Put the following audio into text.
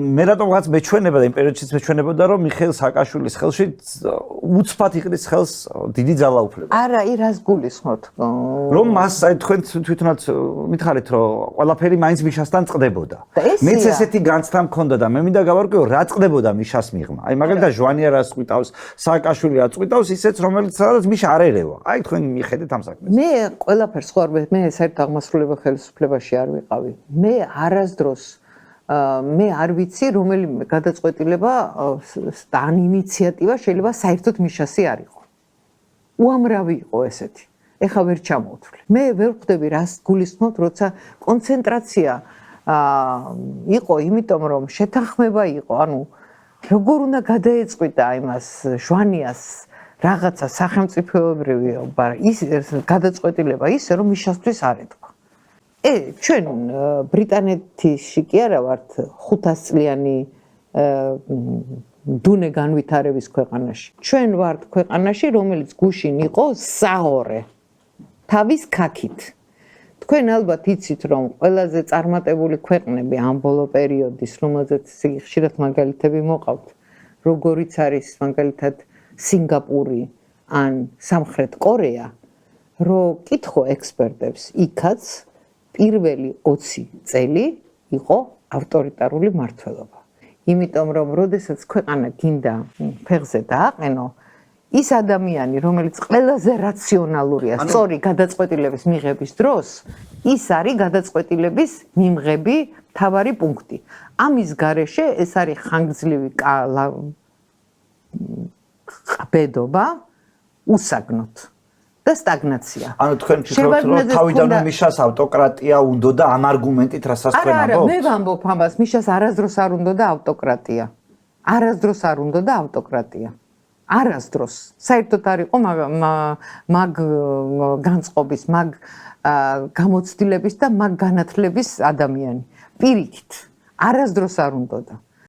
მე რატომღაც მეჩვენება და იმ პერიოდშიც მეჩვენებოდა რომ მიხეილ სააკაშვილის ხელში უცბად იყრის ხელს დიდი ძალაუფლება. არა, რას გულისხმობთ? რომ მას თქვენ თვითონაც მითხარით რომ ყველაფერი მაინც მიშასთან წყდებოდა. მეც ესეთი განცდა მქონდა და მე მინდა გავარკვიო რა წყდებოდა მიშას მიღმა. აი მაგალითად ჟვანია რას ყვითავს, სააკაშვილი რა ყვითავს, ისეც რომელიც სადაც მიშა არ ერევა. აი თქვენ მიხედეთ ამ საქმეს. მე ყველაფერს ხო არ მე საერთოდ აღმასრულებელ ხელისუფლებაში არ ვიყავი. მე არასდროს მე არ ვიცი რომელიმე გადაწყვეტილება ან ინიციატივა შეიძლება საერთოდ მიშასი არ იყო. უამრავი იყო ესეთი. ეხა ვერ ჩამოვთვლი. მე ვერ ხვდები რას გულისხმობთ, როცა კონცენტრაცია იყო, იმიტომ რომ შეთანხმება იყო, ანუ როგორ უნდა გადაეწყვიტა იმას ჟვანიას რაღაცა სახელმწიფოებრივი ის გადაწყვეტილება ისე რომ მიშასთვის არ ეთქვა. ჩვენ ბრიტანეთში კი არა ვართ 500 წლიანი დუნე განვითარების ქვეყანაში. ჩვენ ვართ ქვეყანაში, რომელიც გუშინ იყო საორე თავის ქაქით. თქვენ ალბათ იცით, რომ ყველაზე წარმატებული ქვეყნები ამ ბოლო პერიოდის, რომელზეც ხშირად მაგალითები მოყავთ, როგორიც არის მაგალითად სინგაპური ან სამხრეთ კორეა, რო კითხო ექსპერტებს, იქაც პირველი 20 წელი იყო ავტორიტარული მმართველობა. იმიტომ რომ როდესაც ქვეყანა გინდა ფეხზე დააყენო, ის ადამიანი, რომელიც ყველაზე რაციონალურია, სწორი გადაწყვეტილების მიღების დროს, ის არის გადაწყვეტილების მიმღები მთავარი პუნქტი. ამის გარეშე ეს არის ხანგრძლივი ყბედობა უსაგნოდ და სტაგნაცია. ანუ თქვენ ფიქრობთ რომ თავიდანვე მიშას ავტოკრატია უნდა და ამ არგუმენტით რასაც თქვენ ამბობთ? არა, მე ვამბობ ამას, მიშას არასდროს არ უნდა და ავტოკრატია. არასდროს არ უნდა და ავტოკრატია. არასდროს. საერთოდ არ იყო მაგ განწყობის, მაგ გამოცდილების და მაგ განათლების ადამიანი. პირიქით. არასდროს არ უნდა და